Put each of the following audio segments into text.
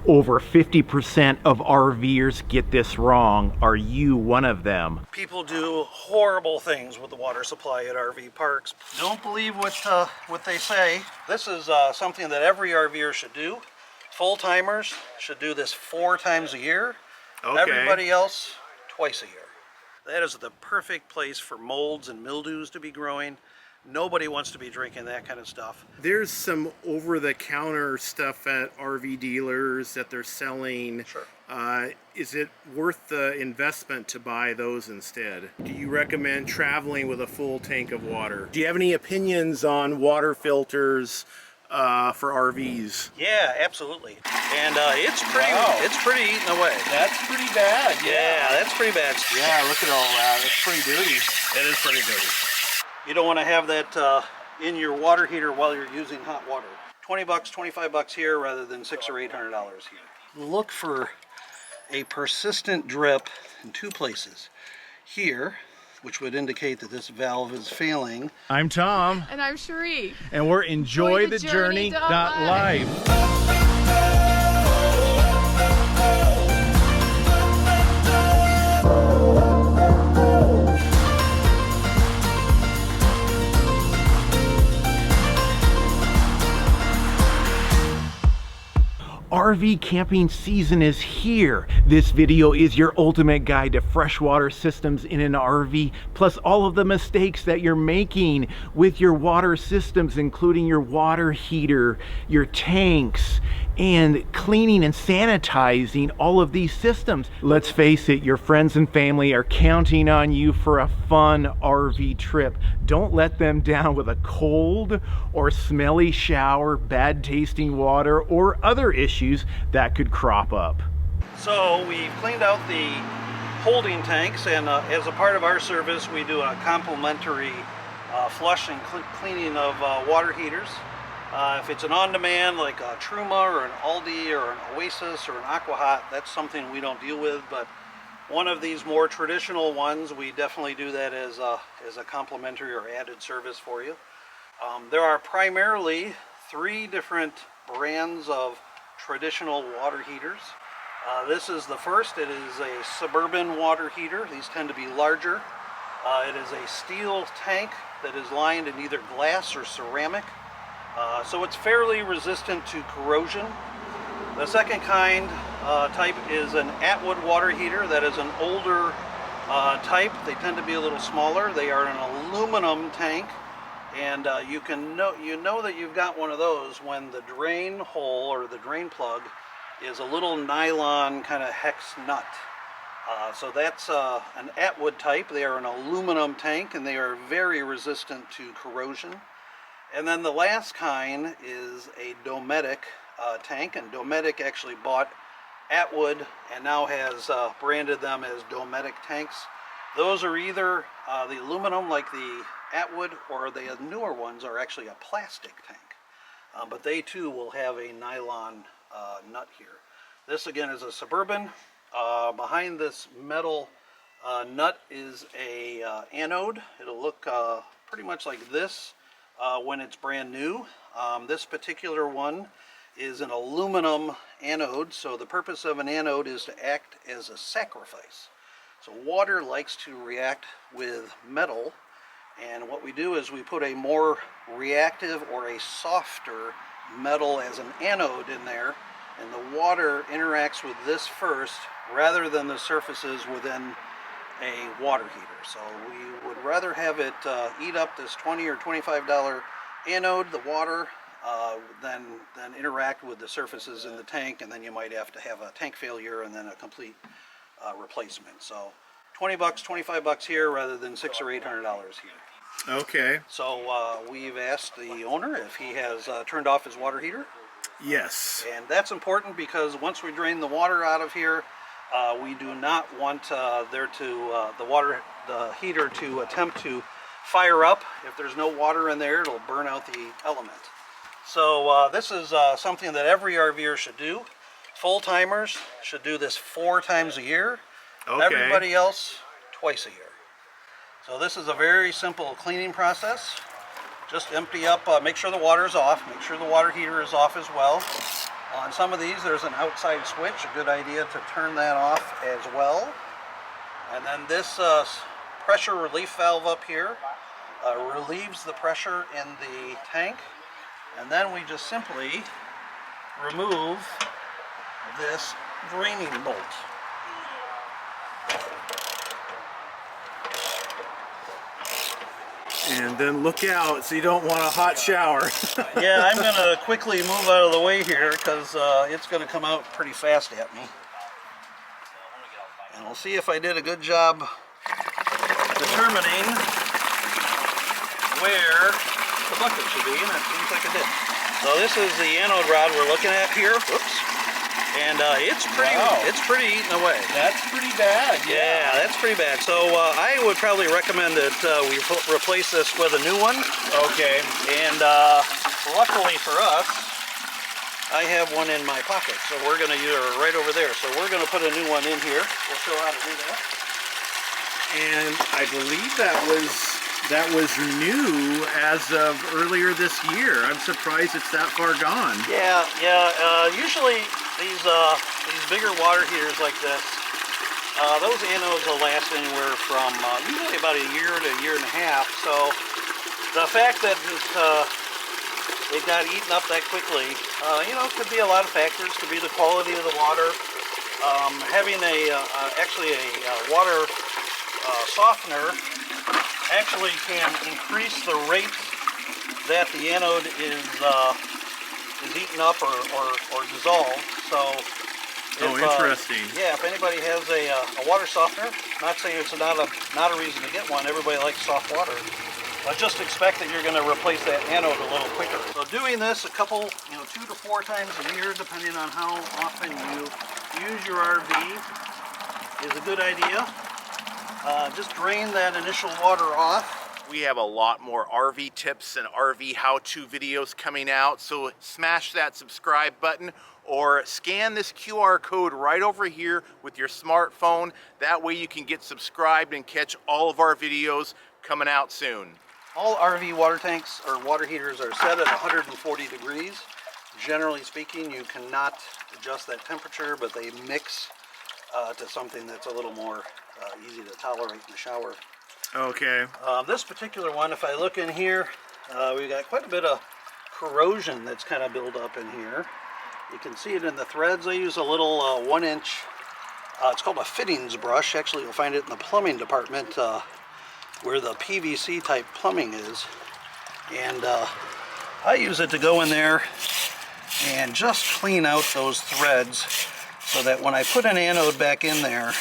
Over 50% of RVers get this wrong. Are you one of them? People do horrible things with the water supply at RV parks. Don't believe what they say. This is something that every RVer should do. Full-timers should do this 4 times a year. Okay. Everybody else, twice a year. That is the perfect place for molds and mildews to be growing. Nobody wants to be drinking that kind of stuff. There's some over-the-counter stuff at RV dealers that they're selling. Sure. Is it worth the investment to buy those instead? Do you recommend traveling with a full tank of water? Do you have any opinions on water filters for RVs? Yeah, absolutely. And it's pretty eaten away. That's pretty bad. Yeah, that's pretty bad. Yeah, look at all that. It's pretty dirty. It is pretty dirty. You don't want to have that in your water heater while you're using hot water. 20 bucks, 25 bucks here rather than $600 or $800 here. Look for a persistent drip in 2 places. Here, which would indicate that this valve is failing. I'm Tom. And I'm Cherie. And we're EnjoyTheJourney.Life. RV camping season is here. This video is your ultimate guide to freshwater systems in an RV, plus all of the mistakes that you're making with your water systems, including your water heater, your tanks, and cleaning and sanitizing all of these systems. Let's face it, your friends and family are counting on you for a fun RV trip. Don't let them down with a cold or smelly shower, bad tasting water, or other issues that could crop up. So we've cleaned out the holding tanks, and as a part of our service we do a complimentary flush and cleaning of water heaters. If it's an on-demand like a Truma or an Aldi or an Oasis or an AquaHot, that's something we don't deal with, but one of these more traditional ones, we definitely do that as a complimentary or added service for you. There are primarily 3 different brands of traditional water heaters. This is the first. It is a suburban water heater. These tend to be larger. It is a steel tank that is lined in either glass or ceramic. So it's fairly resistant to corrosion. The second kind type is an Atwood water heater. That is an older type. They tend to be a little smaller. They are an aluminum tank, and you know that you've got one of those when the drain hole or the drain plug is a little nylon kind of hex nut. So that's an Atwood type. They are an aluminum tank, and they are very resistant to corrosion. And then the last kind is a Dometic tank, and Dometic actually bought Atwood and now has branded them as Dometic tanks. Those are either the aluminum like the Atwood, or the newer ones are actually a plastic tank. But they too will have a nylon nut here. This again is a Suburban. Behind this metal nut is a Anode. It'll look pretty much like this when it's brand new. This particular one is an aluminum anode, so the purpose of an anode is to act as a sacrifice. So water likes to react with metal, and what we do is we put a more reactive or a softer metal as an anode in there, and the water interacts with this first rather than the surfaces within a water heater. So we would rather have it eat up this $20 or $25 anode, the water, than interact with the surfaces in the tank, and then you might have to have a tank failure and then a complete replacement. So 20 bucks, 25 bucks here rather than $600 or $800 here. Okay. So we've asked the owner if he has turned off his water heater. Yes. And that's important because once we drain the water out of here, we do not want the heater to attempt to fire up. If there's no water in there, it'll burn out the element. So this is something that every RVer should do. Full-timers should do this 4 times a year. Okay. Everybody else, twice a year. So this is a very simple cleaning process. Just empty up, make sure the water is off, make sure the water heater is off as well. On some of these, there's an outside switch, a good idea to turn that off as well. And then this pressure relief valve up here relieves the pressure in the tank. And then we just simply remove this draining bolt. And then look out so you don't want a hot shower. Yeah, I'm going to quickly move out of the way here because it's going to come out pretty fast at me. And we'll see if I did a good job determining where the bucket should be, and it seems like it did. So this is the anode rod we're looking at here. Whoops. And it's pretty eaten away. That's pretty bad. Yeah, that's pretty bad. So I would probably recommend that we replace this with a new one. Okay. And luckily for us, I have one in my pocket. So we're going to use it right over there. So we're going to put a new one in here. We'll show how to do that. And I believe that was new as of earlier this year. I'm surprised it's that far gone. Yeah. Usually these bigger water heaters like this, those anodes will last anywhere from usually about a year to a year and a half. So the fact that it got eaten up that quickly, could be a lot of factors. Could be the quality of the water. Having actually a water softener actually can increase the rate that the anode is eaten up or dissolved. So, interesting. Yeah, if anybody has a water softener, not saying it's not a reason to get one. Everybody likes soft water, but just expect that you're going to replace that anode a little quicker. So doing this a couple, 2 to 4 times a year, depending on how often you use your RV, is a good idea. Just drain that initial water off. We have a lot more RV tips and RV how-to videos coming out, so smash that subscribe button or scan this QR code right over here with your smartphone. That way you can get subscribed and catch all of our videos coming out soon. All RV water tanks or water heaters are set at 140 degrees. Generally speaking, you cannot adjust that temperature, but they mix to something that's a little more easy to tolerate in the shower. Okay. This particular one, if I look in here, we've got quite a bit of corrosion that's kind of built up in here. You can see it in the threads. I use a little 1-inch, it's called a fittings brush. Actually, you'll find it in the plumbing department where the PVC type plumbing is. And I use it to go in there and just clean out those threads so that when I put an anode back in there,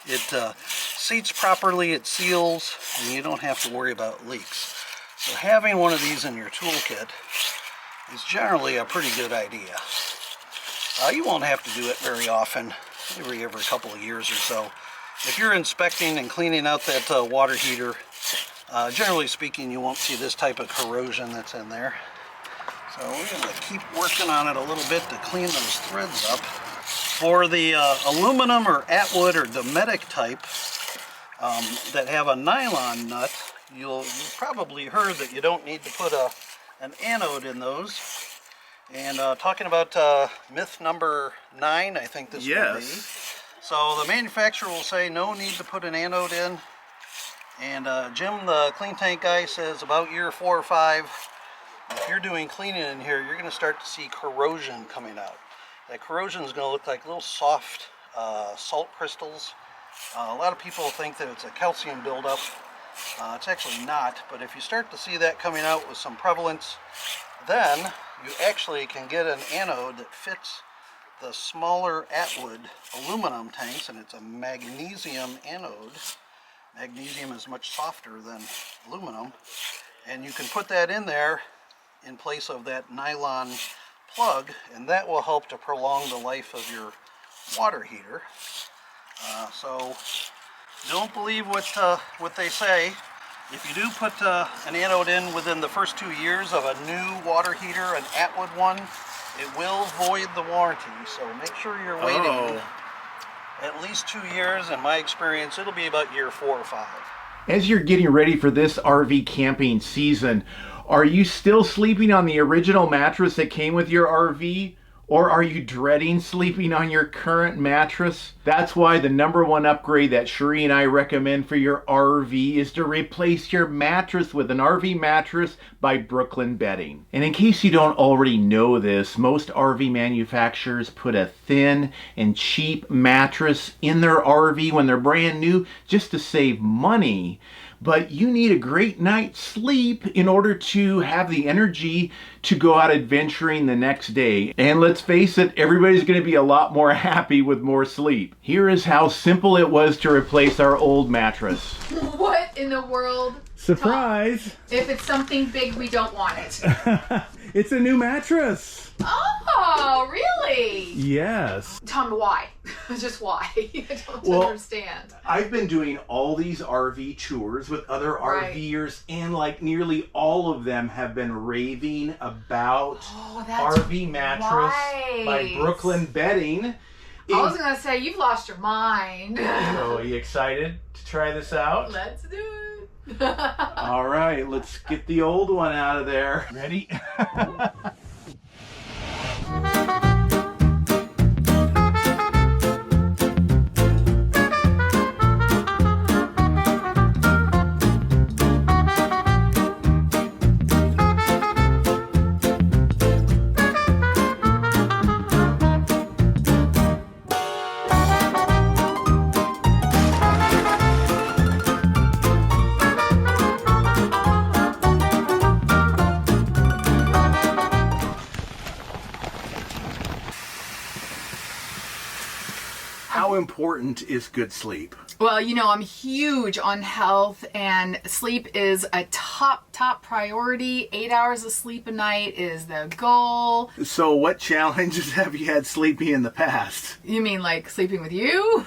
it seats properly, it seals, and you don't have to worry about leaks. So having one of these in your toolkit is generally a pretty good idea. You won't have to do it very often, maybe every couple of years or so. If you're inspecting and cleaning out that water heater, generally speaking, you won't see this type of corrosion that's in there. So we're going to keep working on it a little bit to clean those threads up. For the aluminum or Atwood or Dometic type that have a nylon nut, you've probably heard that you don't need to put an anode in those. And talking about myth number 9, I think this will be. So the manufacturer will say no need to put an anode in. And Jim, the clean tank guy, says about year 4 or 5, if you're doing cleaning in here, you're going to start to see corrosion coming out. That corrosion is going to look like little soft salt crystals. A lot of people think that it's a calcium buildup. It's actually not, but if you start to see that coming out with some prevalence, then you actually can get an anode that fits the smaller Atwood aluminum tanks, and it's a magnesium anode. Magnesium is much softer than aluminum, and you can put that in there in place of that nylon plug, and that will help to prolong the life of your water heater. So don't believe what they say. If you do put an anode in within the first 2 years of a new water heater, an Atwood one, it will void the warranty. So make sure you're waiting at least 2 years. In my experience, it'll be about year 4 or 5. As you're getting ready for this RV camping season, are you still sleeping on the original mattress that came with your RV? Or are you dreading sleeping on your current mattress? That's why the #1 upgrade that Cherie and I recommend for your RV is to replace your mattress with an RV mattress by Brooklyn Bedding. And in case you don't already know this, most RV manufacturers put a thin and cheap mattress in their RV when they're brand new just to save money. But you need a great night's sleep in order to have the energy to go out adventuring the next day. And let's face it, everybody's going to be a lot more happy with more sleep. Here is how simple it was to replace our old mattress. What in the world? Surprise! Tom, if it's something big, we don't want it. It's a new mattress. Oh, really? Yes. Tom, why? Just why? I don't understand. I've been doing all these RV tours with other RVers, and like nearly all of them have been raving about RV mattress by Brooklyn Bedding. I was going to say, you've lost your mind. So, are you excited to try this out? Let's do it. All right, let's get the old one out of there. Ready? How important is good sleep? Well, you know, I'm huge on health, and sleep is a top priority. 8 hours of sleep a night is the goal. So what challenges have you had sleeping in the past? You mean like sleeping with you?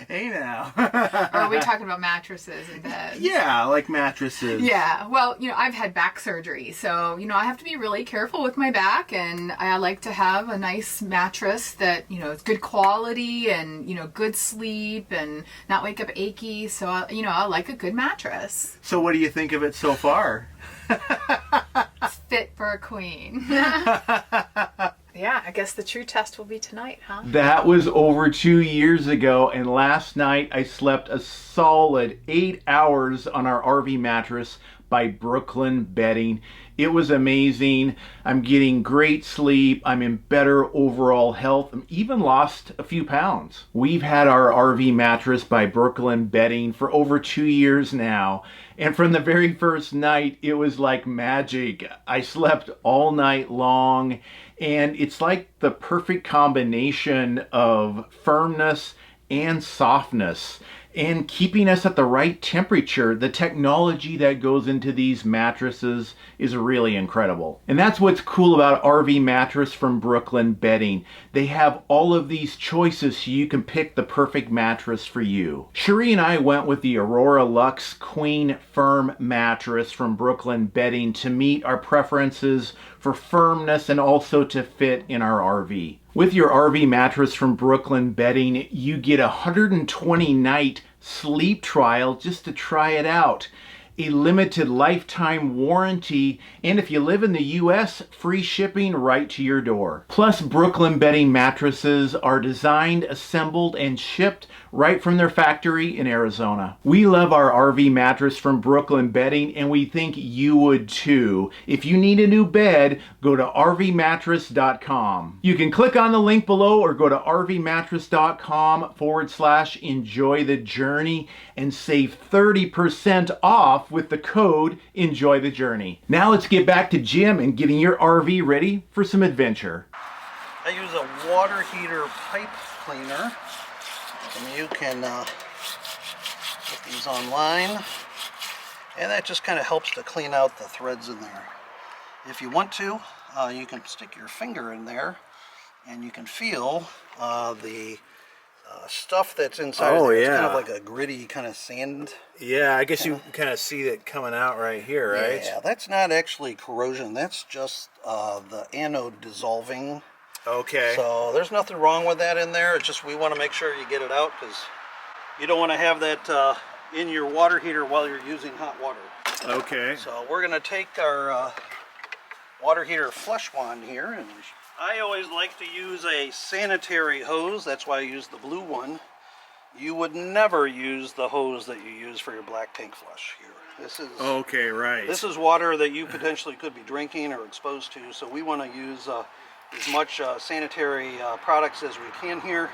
Hey now. Or are we talking about mattresses and beds? Yeah, like mattresses. Yeah, well, you know, I've had back surgery, so, you know, I have to be really careful with my back, and I like to have a nice mattress that, you know, is good quality and, you know, good sleep and not wake up achy. So, I like a good mattress. So what do you think of it so far? It's fit for a queen. Yeah, I guess the true test will be tonight, huh? That was over 2 years ago, and last night I slept a solid 8 hours on our RV mattress by Brooklyn Bedding. It was amazing. I'm getting great sleep. I'm in better overall health. I'm even lost a few pounds. We've had our RV mattress by Brooklyn Bedding for over 2 years now. And from the very first night, it was like magic. I slept all night long, and it's like the perfect combination of firmness and softness, and keeping us at the right temperature. The technology that goes into these mattresses is really incredible. And that's what's cool about RV Mattress from Brooklyn Bedding. They have all of these choices so you can pick the perfect mattress for you. Cherie and I went with the Aurora Luxe Queen Firm mattress from Brooklyn Bedding to meet our preferences for firmness and also to fit in our RV. With your RV mattress from Brooklyn Bedding, you get a 120-night sleep trial just to try it out, a limited lifetime warranty, and if you live in the US, free shipping right to your door. Plus, Brooklyn Bedding mattresses are designed, assembled, and shipped right from their factory in Arizona. We love our RV mattress from Brooklyn Bedding, and we think you would too. If you need a new bed, go to rvmattress.com. You can click on the link below or go to rvmattress.com/enjoythejourney and save 30% off with the code EnjoyTheJourney. Now let's get back to Jim and getting your RV ready for some adventure. I use a water heater pipe cleaner, and you can get these online, and that just kind of helps to clean out the threads in there. If you want to, you can stick your finger in there and you can feel the stuff that's inside. Oh, It's yeah. kind of like a gritty kind of sand. Yeah, I guess you can kind of see that coming out right here, right? Yeah, that's not actually corrosion. That's just the anode dissolving. Okay. So there's nothing wrong with that in there. It's just we want to make sure you get it out, because you don't want to have that in your water heater while you're using hot water. Okay. So we're going to take our water heater flush wand here. And I always like to use a sanitary hose. That's why I use the blue one. You would never use the hose that you use for your black tank flush here. This is Okay, right. This is water that you potentially could be drinking or exposed to, so we want to use as much sanitary products as we can here.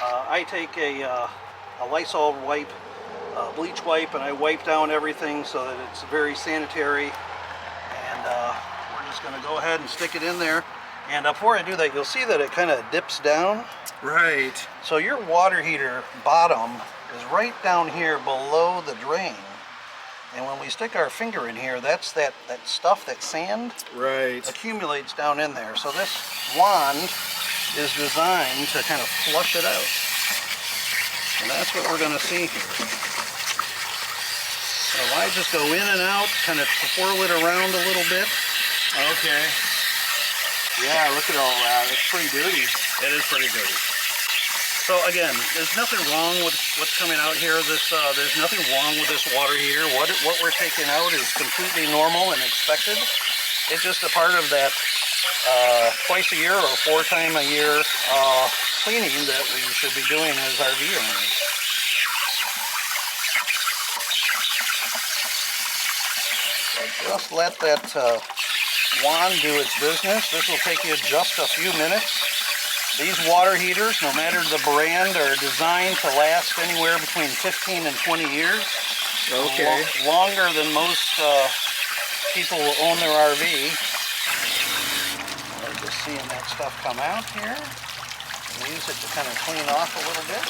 I take a Lysol wipe, bleach wipe, and I wipe down everything so that it's very sanitary. And we're just going to go ahead and stick it in there. And before I do that, you'll see that it kind of dips down. Right. So your water heater bottom is right down here below the drain. And when we stick our finger in here, that's that stuff, that sand, Right. accumulates down in there. So this wand is designed to kind of flush it out. And that's what we're going to see here. So I just go in and out, kind of twirl it around a little bit. Okay. Yeah, look at all that. It's pretty dirty. It is pretty dirty. So again, there's nothing wrong with what's coming out here. There's nothing wrong with this water heater. What we're taking out is completely normal and expected. It's just a part of that twice a year or 4 times a year cleaning that we should be doing as RV owners. So just let that wand do its business. This will take you just a few minutes. These water heaters, no matter the brand, are designed to last anywhere between 15 and 20 years. Okay. Longer than most people who own their RV. I'm just seeing that stuff come out here. And use it to kind of clean off a little bit.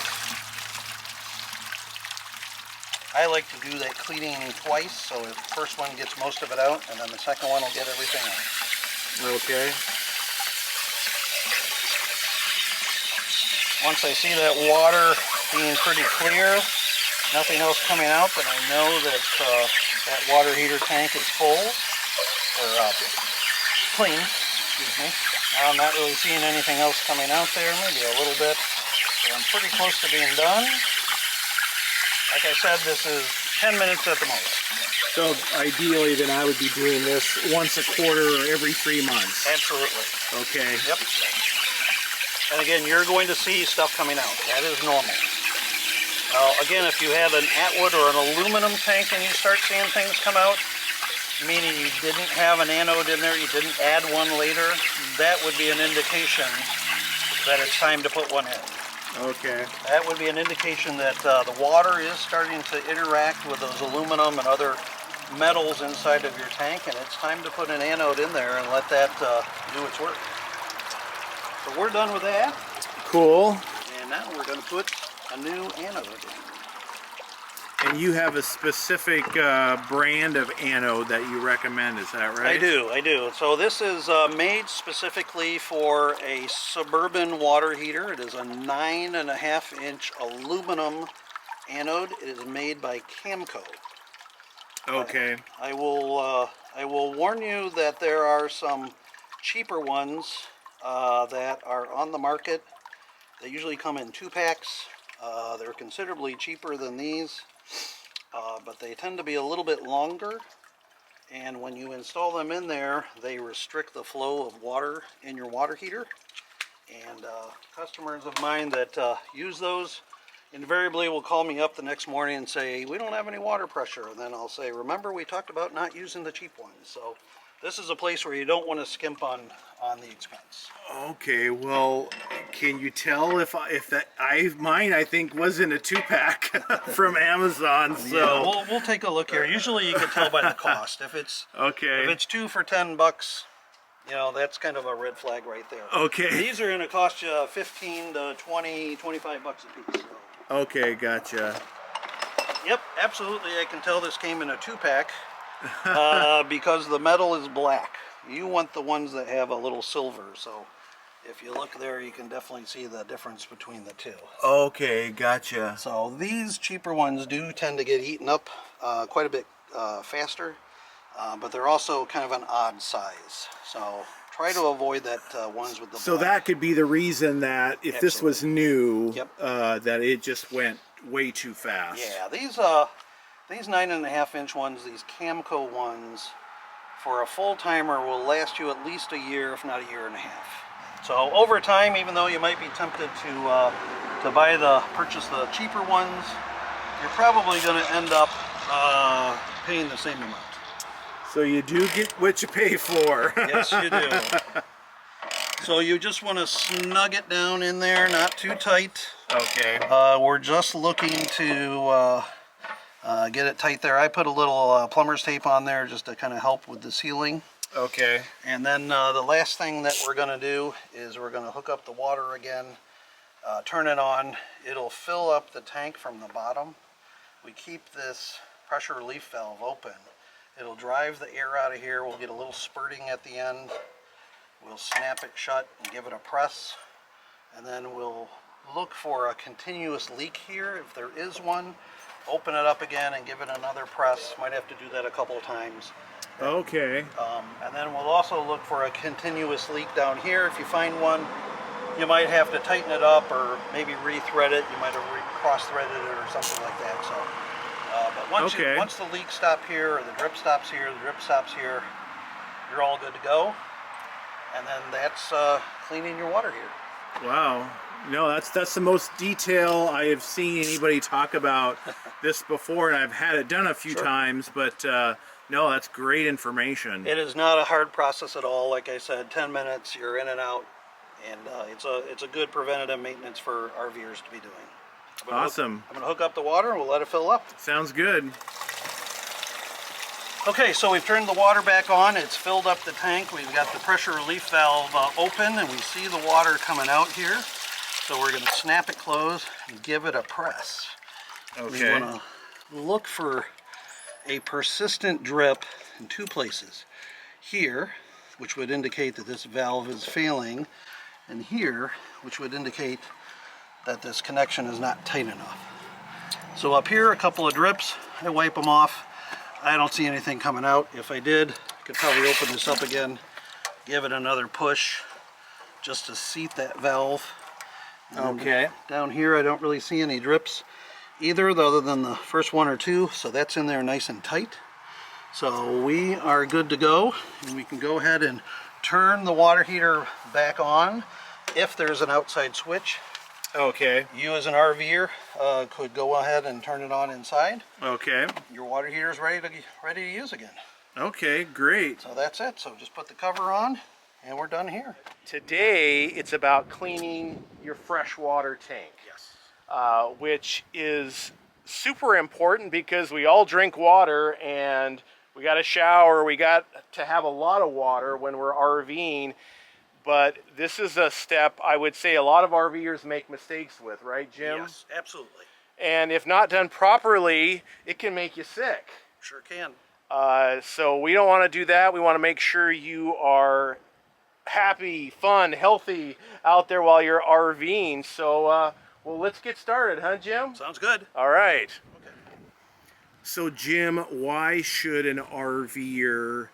I like to do that cleaning twice, so the first one gets most of it out, and then the second one will get everything out. Okay. Once I see that water being pretty clear, nothing else coming out, then I know that that water heater tank is full, or clean, excuse me. I'm not really seeing anything else coming out there, maybe a little bit. So I'm pretty close to being done. Like I said, this is 10 minutes at the most. So ideally, then I would be doing this once a quarter or every 3 months. Absolutely. Okay. Yep. And again, you're going to see stuff coming out. That is normal. Now, again, if you have an Atwood or an aluminum tank and you start seeing things come out, meaning you didn't have an anode in there, you didn't add one later, that would be an indication that it's time to put one in. Okay. That would be an indication that the water is starting to interact with those aluminum and other metals inside of your tank, and it's time to put an anode in there and let that do its work. So we're done with that. Cool. And now we're going to put a new anode in. And you have a specific brand of anode that you recommend, is that right? I do. So this is made specifically for a suburban water heater. It is a 9.5-inch aluminum anode. It is made by Camco. Okay. I will warn you that there are some cheaper ones that are on the market. They usually come in 2-packs. They're considerably cheaper than these, but they tend to be a little bit longer, and when you install them in there, they restrict the flow of water in your water heater. And customers of mine that use those invariably will call me up the next morning and say, we don't have any water pressure, and then I'll say, remember we talked about not using the cheap ones. So this is a place where you don't want to skimp on the expense. Okay, well, can you tell if mine I think was in a 2-pack from Amazon? So yeah, we'll take a look here. Usually you can tell by the cost. If it's okay, if it's 2 for $10, you know, that's kind of a red flag right there. Okay. These are going to cost you 15 to 20, 25 bucks a piece. So. Okay, gotcha. Yep, absolutely. I can tell this came in a 2-pack because the metal is black. You want the ones that have a little silver. So if you look there, you can definitely see the difference between the two. Okay, gotcha. So these cheaper ones do tend to get eaten up quite a bit faster, but they're also kind of an odd size. So try to avoid that ones with the So black. that could be the reason that if this was new, Yep. that it just went way too fast. Yeah, these 9.5-inch ones, these Camco ones, for a full timer will last you at least a year, if not a year and a half. So over time, even though you might be tempted to purchase the cheaper ones, you're probably going to end up paying the same amount. So you do get what you pay for. Yes, you do. So you just want to snug it down in there, not too tight. Okay. We're just looking to get it tight there. I put a little plumber's tape on there just to kind of help with the sealing. Okay. And then the last thing that we're going to do is we're going to hook up the water again, turn it on. It'll fill up the tank from the bottom. We keep this pressure relief valve open. It'll drive the air out of here. We'll get a little spurting at the end. We'll snap it shut and give it a press. And then we'll look for a continuous leak here. If there is one, open it up again and give it another press. Might have to do that a couple of times. Okay. And then we'll also look for a continuous leak down here. If you find one, you might have to tighten it up or maybe re-thread it. You might have cross-threaded it or something like that. So, but once the leak stops here, or the drip stops here, the drip stops here, you're all good to go. And then that's cleaning your water here. Wow. No, that's the most detail I have seen anybody talk about this before, and I've had it done a few times, but no, that's great information. It is not a hard process at all. Like I said, 10 minutes, you're in and out, and it's a good preventative maintenance for RVers to be doing. Awesome. I'm going to hook up the water and we'll let it fill up. Sounds good. Okay, so we've turned the water back on. It's filled up the tank. We've got the pressure relief valve open, and we see the water coming out here. So we're going to snap it closed and give it a press. Okay. We want to look for a persistent drip in two places. Here, which would indicate that this valve is failing, and here, which would indicate that this connection is not tight enough. So up here, a couple of drips. I wipe them off. I don't see anything coming out. If I did, I could probably open this up again, give it another push just to seat that valve. And okay. Down here, I don't really see any drips either, other than the first one or two, so that's in there nice and tight. So we are good to go, and we can go ahead and turn the water heater back on if there's an outside switch. Okay. You as an RVer could go ahead and turn it on inside. Okay. Your water heater is ready to use again. Okay, great. So that's it. So just put the cover on and we're done here. Today it's about cleaning your freshwater tank. Yes. Which is super important because we all drink water and we got to shower, we got to have a lot of water when we're RVing. But this is a step I would say a lot of RVers make mistakes with, right, Jim? Yes, absolutely. And if not done properly, it can make you sick. Sure can. So we don't want to do that. We want to make sure you are happy, fun, healthy out there while you're RVing. So, well, let's get started, huh, Jim? Sounds good. All right. Okay. So Jim, why should an RVer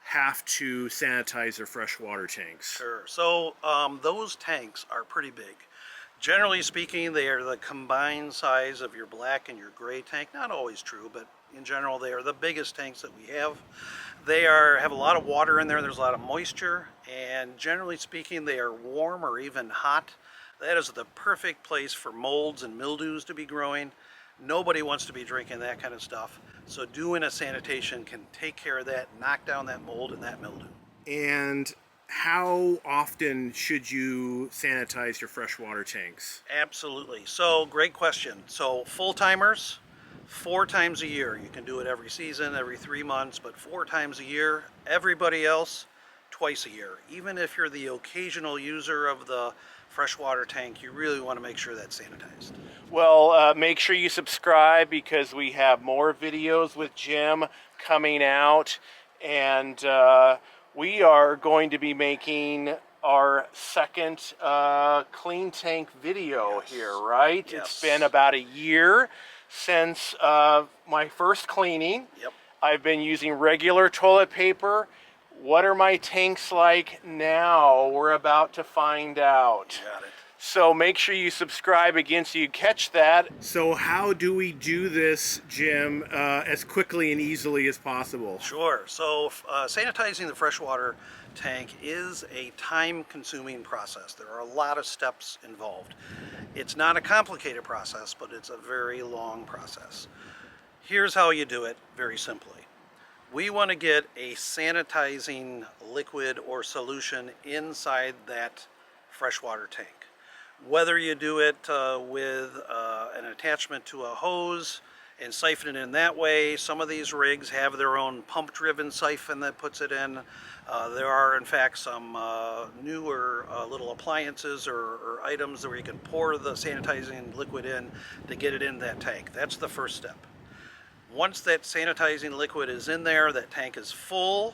have to sanitize their freshwater tanks? Sure. So those tanks are pretty big. Generally speaking, they are the combined size of your black and your gray tank. Not always true, but in general, they are the biggest tanks that we have. They have a lot of water in there. There's a lot of moisture, and generally speaking, they are warm or even hot. That is the perfect place for molds and mildews to be growing. Nobody wants to be drinking that kind of stuff. So doing a sanitation can take care of that, knock down that mold and that mildew. And how often should you sanitize your freshwater tanks? Absolutely. So great question. So full timers, 4 times a year. You can do it every season, every 3 months, but 4 times a year. Everybody else, twice a year. Even if you're the occasional user of the freshwater tank, you really want to make sure that's sanitized. Well, make sure you subscribe because we have more videos with Jim coming out, and we are going to be making our second clean tank video here, right? Yes. It's been about a year since my first cleaning. Yep. I've been using regular toilet paper. What are my tanks like now? We're about to find out. Got it. So make sure you subscribe again so you catch that. So how do we do this, Jim, as quickly and easily as possible? Sure. So sanitizing the freshwater tank is a time-consuming process. There are a lot of steps involved. It's not a complicated process, but it's a very long process. Here's how you do it very simply. We want to get a sanitizing liquid or solution inside that freshwater tank. Whether you do it with an attachment to a hose and siphon it in that way. Some of these rigs have their own pump-driven siphon that puts it in. There are, in fact, some newer little appliances or items where you can pour the sanitizing liquid in to get it in that tank. That's the first step. Once that sanitizing liquid is in there, that tank is full,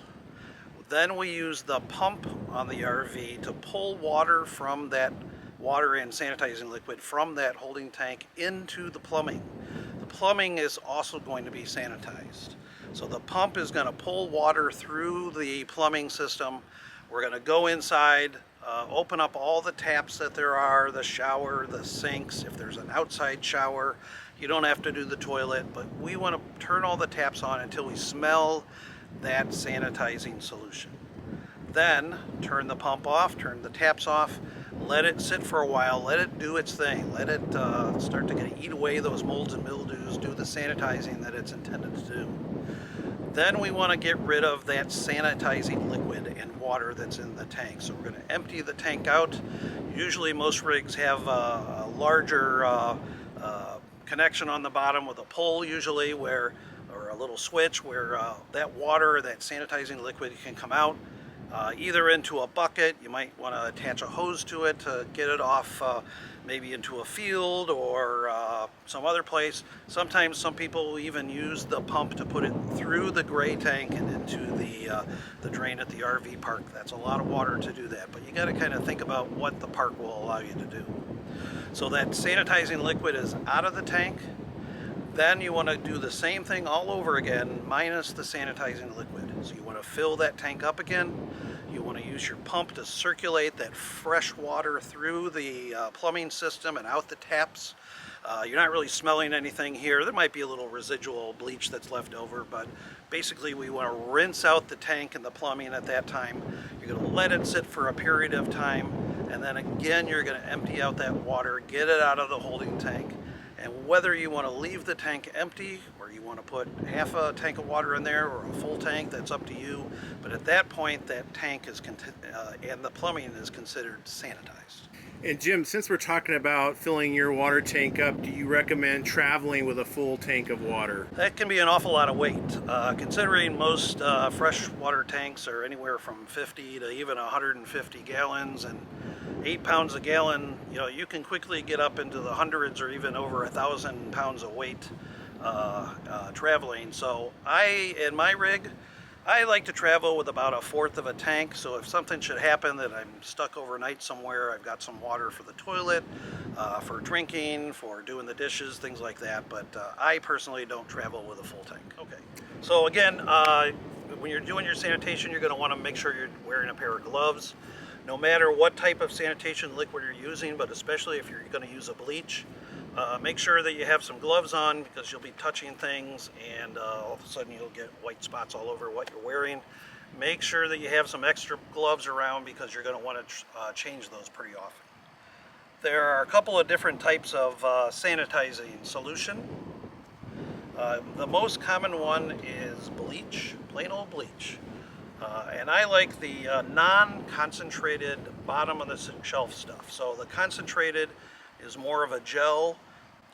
then we use the pump on the RV to pull water from that water and sanitizing liquid from that holding tank into the plumbing. The plumbing is also going to be sanitized. So the pump is going to pull water through the plumbing system. We're going to go inside, open up all the taps that there are, the shower, the sinks. If there's an outside shower, you don't have to do the toilet, but we want to turn all the taps on until we smell that sanitizing solution. Then turn the pump off, turn the taps off, let it sit for a while, let it do its thing, let it start to eat away those molds and mildews, do the sanitizing that it's intended to do. Then we want to get rid of that sanitizing liquid and water that's in the tank. So we're going to empty the tank out. Usually most rigs have a larger connection on the bottom with a pole usually, or a little switch where that water, that sanitizing liquid can come out. Either into a bucket, you might want to attach a hose to it to get it off maybe into a field or some other place. Sometimes some people will even use the pump to put it through the gray tank and into the drain at the RV park. That's a lot of water to do that, but you got to kind of think about what the park will allow you to do. So that sanitizing liquid is out of the tank. Then you want to do the same thing all over again, minus the sanitizing liquid. So you want to fill that tank up again. You want to use your pump to circulate that fresh water through the plumbing system and out the taps. You're not really smelling anything here. There might be a little residual bleach that's left over, but basically we want to rinse out the tank and the plumbing at that time. You're going to let it sit for a period of time, and then again you're going to empty out that water, get it out of the holding tank. And whether you want to leave the tank empty or you want to put half a tank of water in there or a full tank, that's up to you. But at that point, that tank is and the plumbing is considered sanitized. And Jim, since we're talking about filling your water tank up, do you recommend traveling with a full tank of water? That can be an awful lot of weight. Considering most freshwater tanks are anywhere from 50 to even 150 gallons and 8 pounds a gallon, you can quickly get up into the hundreds or even over 1,000 pounds of weight traveling. So in my rig, I like to travel with about 1/4 of a tank, so if something should happen that I'm stuck overnight somewhere, I've got some water for the toilet, for drinking, for doing the dishes, things like that, but I personally don't travel with a full tank. Okay, so again, when you're doing your sanitation, you're going to want to make sure you're wearing a pair of gloves. No matter what type of sanitation liquid you're using, but especially if you're going to use a bleach, make sure that you have some gloves on because you'll be touching things and all of a sudden you'll get white spots all over what you're wearing. Make sure that you have some extra gloves around because you're going to want to change those pretty often. There are a couple of different types of sanitizing solution. The most common one is bleach, plain old bleach. And I like the non-concentrated bottom of the shelf stuff. So the concentrated is more of a gel,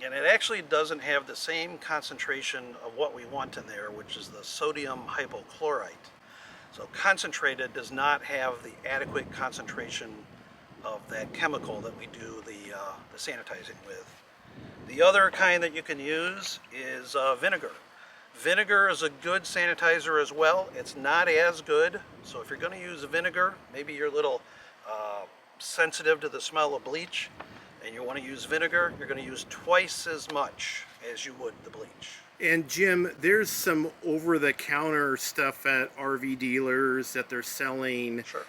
and it actually doesn't have the same concentration of what we want in there, which is the sodium hypochlorite. So concentrated does not have the adequate concentration of that chemical that we do the sanitizing with. The other kind that you can use is vinegar. Vinegar is a good sanitizer as well. It's not as good, so if you're going to use vinegar, maybe you're a little sensitive to the smell of bleach and you want to use vinegar, you're going to use twice as much as you would the bleach. And Jim, there's some over-the-counter stuff at RV dealers that they're selling. Sure.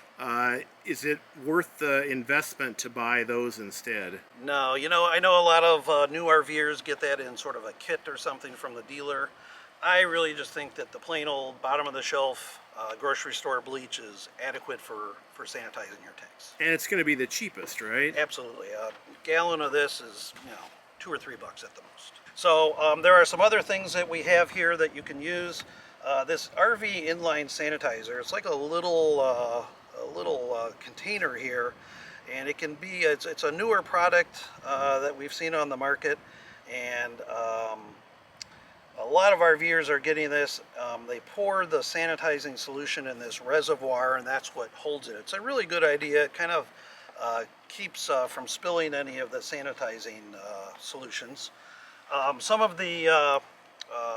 Is it worth the investment to buy those instead? No, I know a lot of new RVers get that in sort of a kit or something from the dealer. I really just think that the plain old bottom of the shelf grocery store bleach is adequate for sanitizing your tanks. And it's going to be the cheapest, right? Absolutely. A gallon of this is, $2 or $3 at the most. So there are some other things that we have here that you can use. This RV inline sanitizer, it's like a little container here, and it can be, it's a newer product that we've seen on the market, and a lot of RVers are getting this. They pour the sanitizing solution in this reservoir, and that's what holds it. It's a really good idea. It kind of keeps from spilling any of the sanitizing solutions. Some of the,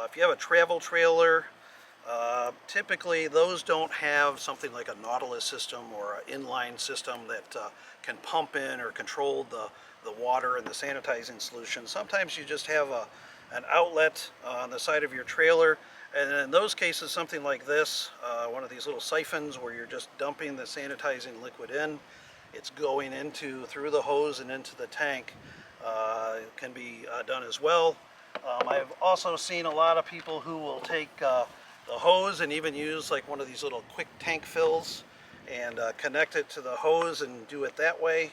if you have a travel trailer, typically those don't have something like a Nautilus system or an inline system that can pump in or control the water and the sanitizing solution. Sometimes you just have an outlet on the side of your trailer, and in those cases something like this, one of these little siphons where you're just dumping the sanitizing liquid in, it's going through the hose and into the tank. It can be done as well. I've also seen a lot of people who will take the hose and even use like one of these little quick tank fills and connect it to the hose and do it that way.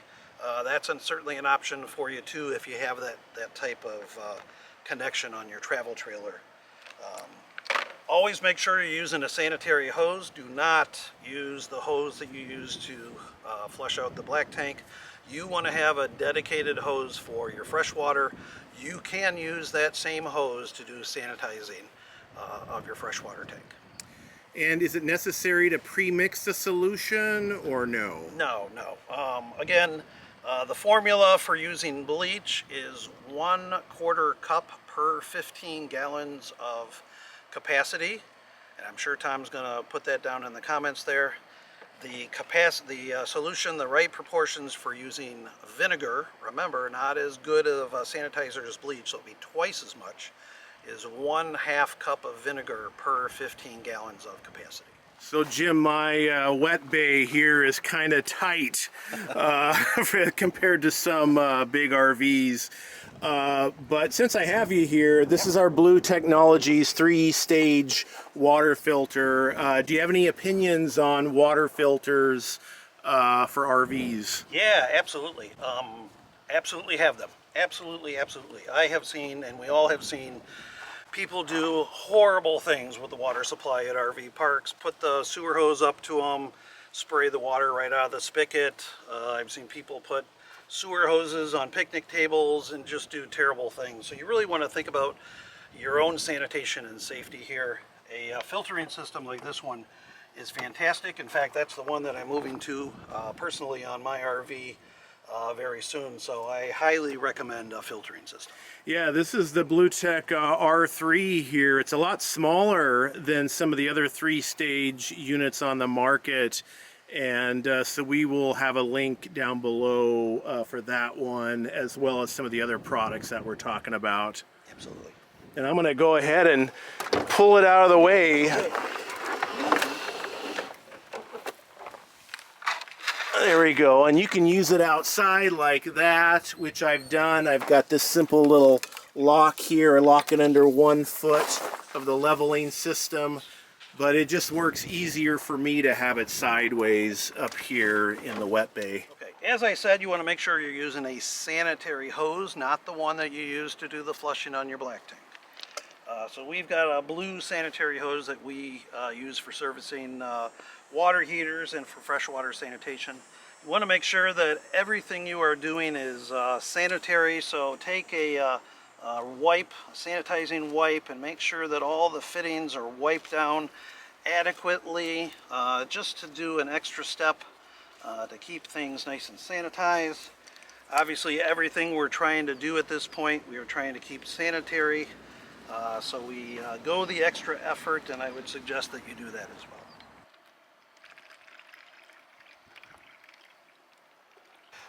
That's certainly an option for you too if you have that type of connection on your travel trailer. Always make sure you're using a sanitary hose. Do not use the hose that you use to flush out the black tank. You want to have a dedicated hose for your freshwater. You can use that same hose to do sanitizing of your freshwater tank. And is it necessary to pre-mix the solution or no? No. Again, the formula for using bleach is 1/4 cup per 15 gallons of capacity, and I'm sure Tom's gonna put that down in the comments there. The solution, the right proportions for using vinegar, remember, not as good of a sanitizer as bleach, so it'll be twice as much, is 1/2 cup of vinegar per 15 gallons of capacity. So Jim, my wet bay here is kind of tight compared to some big RVs. But since I have you here, this is our Blue Technologies 3-stage water filter. Do you have any opinions on water filters for RVs? Yeah, absolutely. Absolutely have them. Absolutely. I have seen, and we all have seen, people do horrible things with the water supply at RV parks. Put the sewer hose up to them, spray the water right out of the spigot. I've seen people put sewer hoses on picnic tables and just do terrible things. So you really want to think about your own sanitation and safety here. A filtering system like this one is fantastic. In fact, that's the one that I'm moving to personally on my RV very soon. So I highly recommend a filtering system. Yeah, this is the Blue Tech R3 here. It's a lot smaller than some of the other 3-stage units on the market. And so we will have a link down below for that one, as well as some of the other products that we're talking about. Absolutely. And I'm going to go ahead and pull it out of the way. There we go. And you can use it outside like that, which I've done. I've got this simple little lock here. I lock it under 1 foot of the leveling system. But it just works easier for me to have it sideways up here in the wet bay. Okay, as I said, you want to make sure you're using a sanitary hose, not the one that you use to do the flushing on your black tank. So we've got a blue sanitary hose that we use for servicing water heaters and for freshwater sanitation. You want to make sure that everything you are doing is sanitary, so take a wipe, a sanitizing wipe, and make sure that all the fittings are wiped down adequately, just to do an extra step to keep things nice and sanitized. Obviously everything we're trying to do at this point, we are trying to keep sanitary, so we go the extra effort, and I would suggest that you do that as well.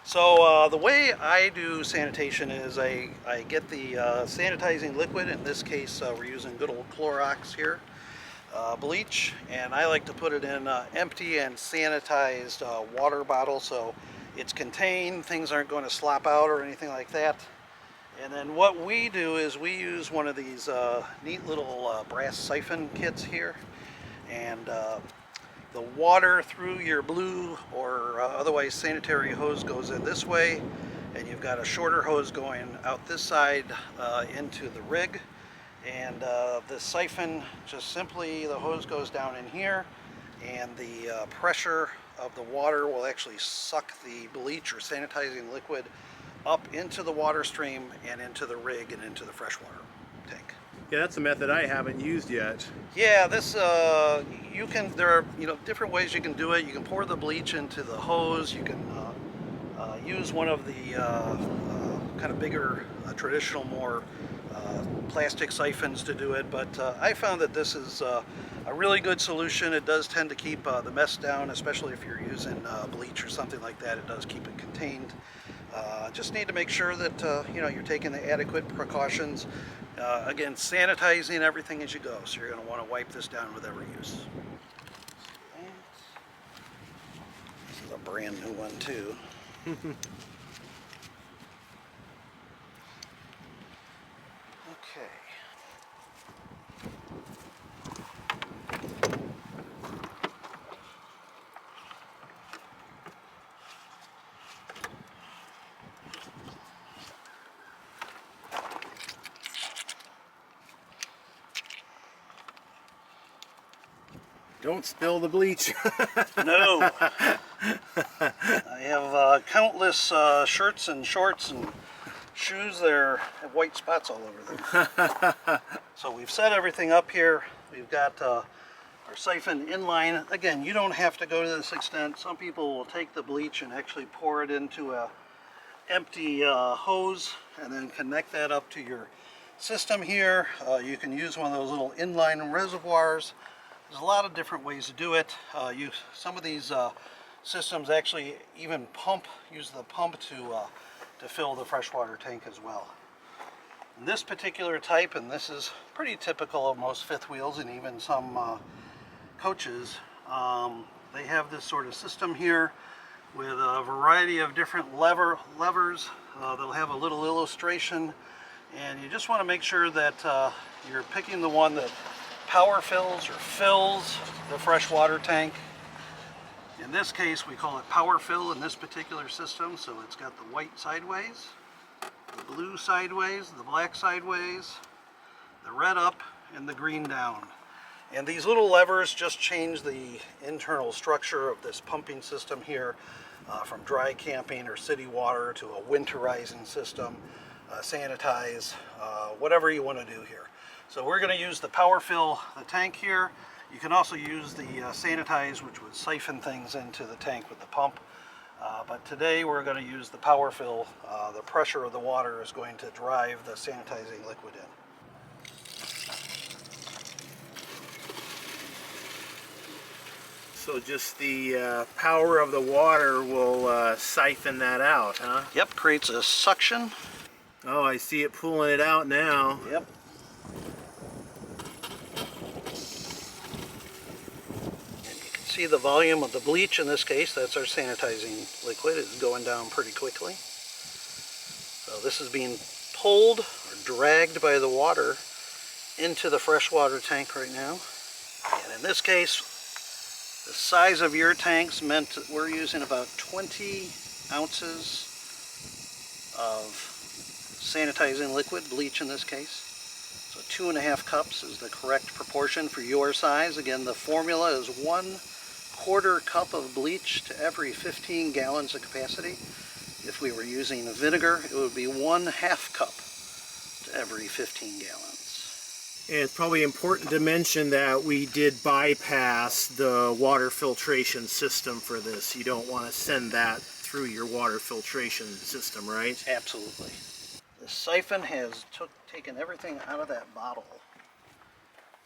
So the way I do sanitation is I get the sanitizing liquid. In this case, we're using good old Clorox here, bleach, and I like to put it in empty and sanitized water bottles, so it's contained, things aren't going to slop out or anything like that. And then what we do is we use one of these neat little brass siphon kits here, and the water through your blue or otherwise sanitary hose goes in this way, and you've got a shorter hose going out this side into the rig. And the siphon, just simply the hose goes down in here, and the pressure of the water will actually suck the bleach or sanitizing liquid up into the water stream and into the rig and into the freshwater tank. Yeah, that's a method I haven't used yet. Yeah, this there are different ways you can do it. You can pour the bleach into the hose. You can use one of the kind of bigger traditional more plastic siphons to do it, but I found that this is a really good solution. It does tend to keep the mess down, especially if you're using bleach or something like that. It does keep it contained. Just need to make sure that you're taking the adequate precautions. Again, sanitizing everything as you go, so you're going to want to wipe this down with every use. This is a brand new one too. Okay. Don't spill the bleach. No. I have countless shirts and shorts and shoes that have white spots all over them. So we've set everything up here. We've got our siphon inline. Again, you don't have to go to this extent. Some people will take the bleach and actually pour it into a empty hose and then connect that up to your system here. You can use one of those little inline reservoirs. There's a lot of different ways to do it. Some of these systems actually even use the pump to fill the freshwater tank as well. In this particular type, and this is pretty typical of most fifth wheels and even some coaches, they have this sort of system here with a variety of different levers. They'll have a little illustration, and you just want to make sure that you're picking the one that power fills or fills the freshwater tank. In this case, we call it power fill in this particular system, so it's got the white sideways, the blue sideways, the black sideways, the red up, and the green down. And these little levers just change the internal structure of this pumping system here from dry camping or city water to a winterizing system, sanitize, whatever you want to do here. So we're going to use the power fill the tank here. You can also use the sanitize, which would siphon things into the tank with the pump. But today we're going to use the power fill. The pressure of the water is going to drive the sanitizing liquid in. So just the power of the water will siphon that out, huh? Yep, creates a suction. Oh, I see it pulling it out now. Yep. See the volume of the bleach in this case, that's our sanitizing liquid, is going down pretty quickly. So this is being pulled or dragged by the water into the freshwater tank right now. And in this case, the size of your tanks meant that we're using about 20 ounces of sanitizing liquid, bleach in this case. So 2.5 cups is the correct proportion for your size. Again, the formula is 1/4 cup of bleach to every 15 gallons of capacity. If we were using vinegar, it would be 1/2 cup to every 15 gallons. And it's probably important to mention that we did bypass the water filtration system for this. You don't want to send that through your water filtration system, right? Absolutely. The siphon has taken everything out of that bottle.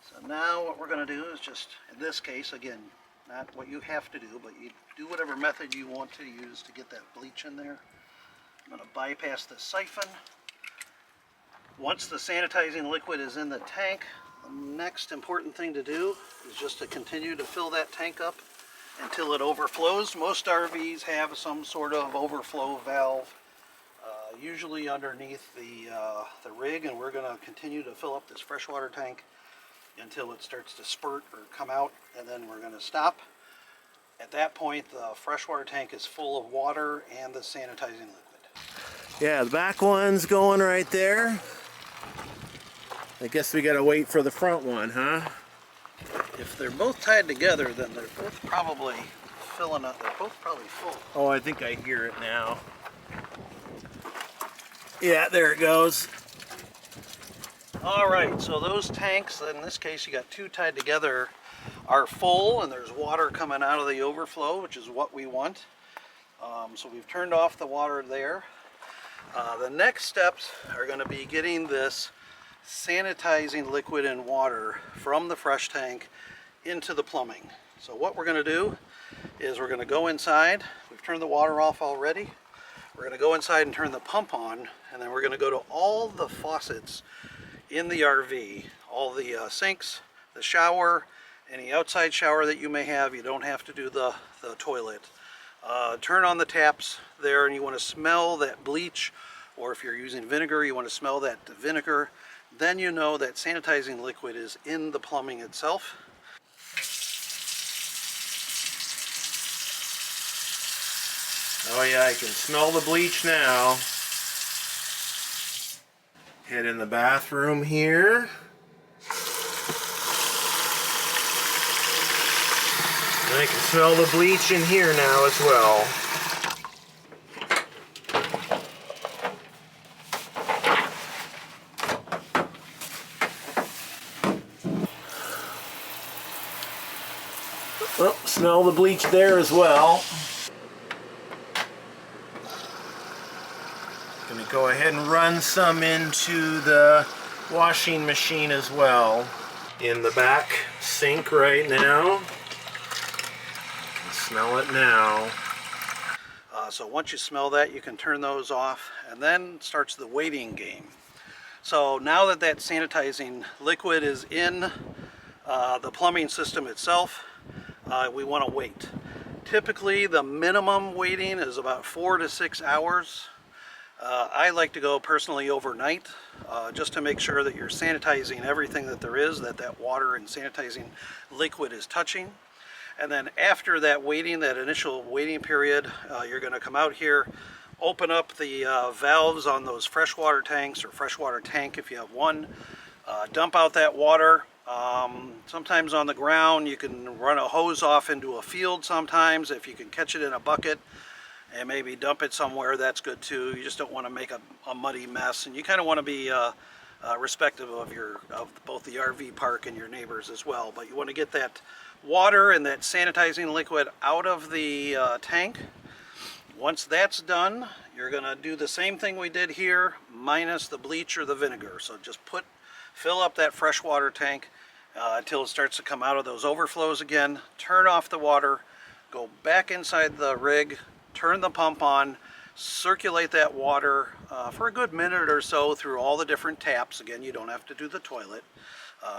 So now what we're going to do is just, in this case, again, Not what you have to do, but you do whatever method you want to use to get that bleach in there. I'm going to bypass the siphon. Once the sanitizing liquid is in the tank, the next important thing to do is just to continue to fill that tank up until it overflows. Most RVs have some sort of overflow valve, usually underneath the rig, and we're going to continue to fill up this freshwater tank until it starts to spurt or come out, and then we're going to stop. At that point, the freshwater tank is full of water and the sanitizing liquid. Yeah, the back one's going right there. I guess we gotta wait for the front one, huh? If they're both tied together, then they're both probably filling up. They're both probably full. Oh, I think I hear it now. Yeah, there it goes. All right, so those tanks, in this case you got two tied together, are full, and there's water coming out of the overflow, which is what we want. So we've turned off the water there. The next steps are going to be getting this sanitizing liquid and water from the fresh tank into the plumbing. So what we're going to do is we're going to go inside. We've turned the water off already. We're going to go inside and turn the pump on, and then we're going to go to all the faucets in the RV, all the sinks, the shower, any outside shower that you may have. You don't have to do the toilet. Turn on the taps there, and you want to smell that bleach, or if you're using vinegar, you want to smell that vinegar. Then you know that sanitizing liquid is in the plumbing itself. Oh yeah, I can smell the bleach now. Head in the bathroom here. And I can smell the bleach in here now as well. Oh, smell the bleach there as well. Gonna go ahead and run some into the washing machine as well. In the back sink right now. Smell it now. So once you smell that, you can turn those off, and then starts the waiting game. So now that that sanitizing liquid is in the plumbing system itself, we want to wait. Typically the minimum waiting is about 4 to 6 hours. I like to go personally overnight, just to make sure that you're sanitizing everything that there is, that water and sanitizing liquid is touching. And then after that waiting, that initial waiting period, you're going to come out here, open up the valves on those freshwater tanks, or freshwater tank if you have one, dump out that water. Sometimes on the ground, you can run a hose off into a field sometimes. If you can catch it in a bucket and maybe dump it somewhere, that's good too. You just don't want to make a muddy mess, and you kind of want to be respective of both the RV park and your neighbors as well. But you want to get that water and that sanitizing liquid out of the tank. Once that's done, you're going to do the same thing we did here, minus the bleach or the vinegar. So just fill up that freshwater tank until it starts to come out of those overflows again. Turn off the water, go back inside the rig, turn the pump on, circulate that water for a good minute or so through all the different taps. Again, you don't have to do the toilet,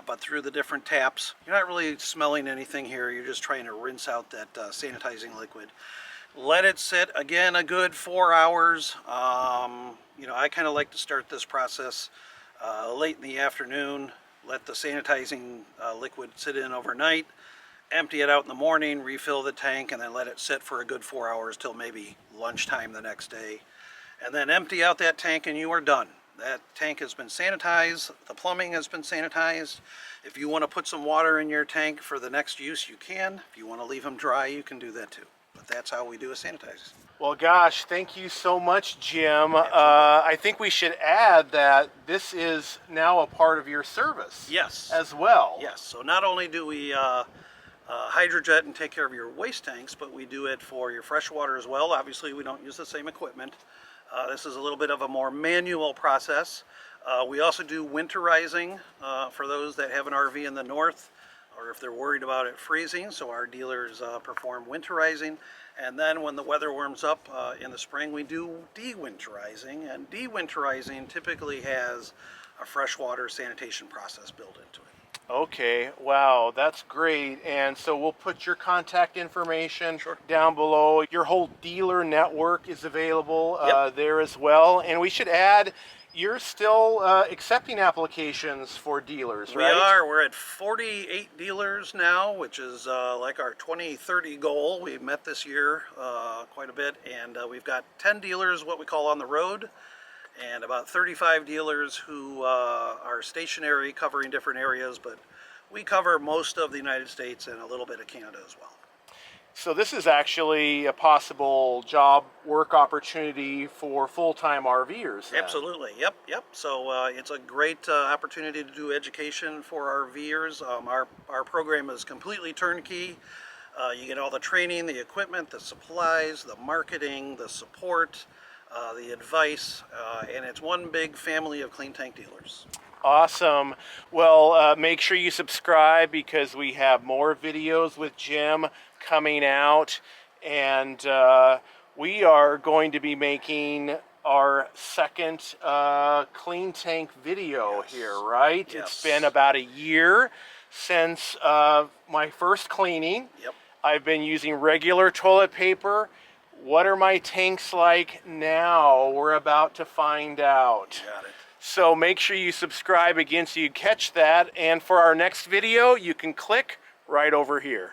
but through the different taps. You're not really smelling anything here. You're just trying to rinse out that sanitizing liquid. Let it sit again a good 4 hours. You know, I kind of like to start this process late in the afternoon. Let the sanitizing liquid sit in overnight. Empty it out in the morning, refill the tank, and then let it sit for a good 4 hours till maybe lunchtime the next day. And then empty out that tank and you are done. That tank has been sanitized, the plumbing has been sanitized. If you want to put some water in your tank for the next use, you can. If you want to leave them dry, you can do that too. But that's how we do a sanitize. Well, gosh, thank you so much, Jim. I think we should add that this is now a part of your service. Yes. As well. Yes. So not only do we hydrojet and take care of your waste tanks, but we do it for your freshwater as well. Obviously, we don't use the same equipment. This is a little bit of a more manual process. We also do winterizing for those that have an RV in the north. or if they're worried about it freezing, so our dealers perform winterizing. And then when the weather warms up in the spring, we do de-winterizing, and de-winterizing typically has a freshwater sanitation process built into it. Okay, wow, that's great. And so we'll put your contact information down below. Your whole dealer network is available there as well. And we should add, you're still accepting applications for dealers, right? We are. We're at 48 dealers now, which is like our 2030 goal. We've met this year quite a bit, and we've got 10 dealers, what we call on the road, and about 35 dealers who are stationary, covering different areas, but we cover most of the United States and a little bit of Canada as well. So this is actually a possible job work opportunity for full-time RVers then. Absolutely, yep. So it's a great opportunity to do education for RVers. Our program is completely turnkey. You get all the training, the equipment, the supplies, the marketing, the support, the advice, and it's one big family of clean tank dealers. Awesome. Well, make sure you subscribe because we have more videos with Jim coming out, and we are going to be making our second clean tank video here, right? Yes. It's been about a year since my first cleaning. Yep. I've been using regular toilet paper. What are my tanks like now? We're about to find out. Got it. So make sure you subscribe again so you catch that. And for our next video, you can click right over here.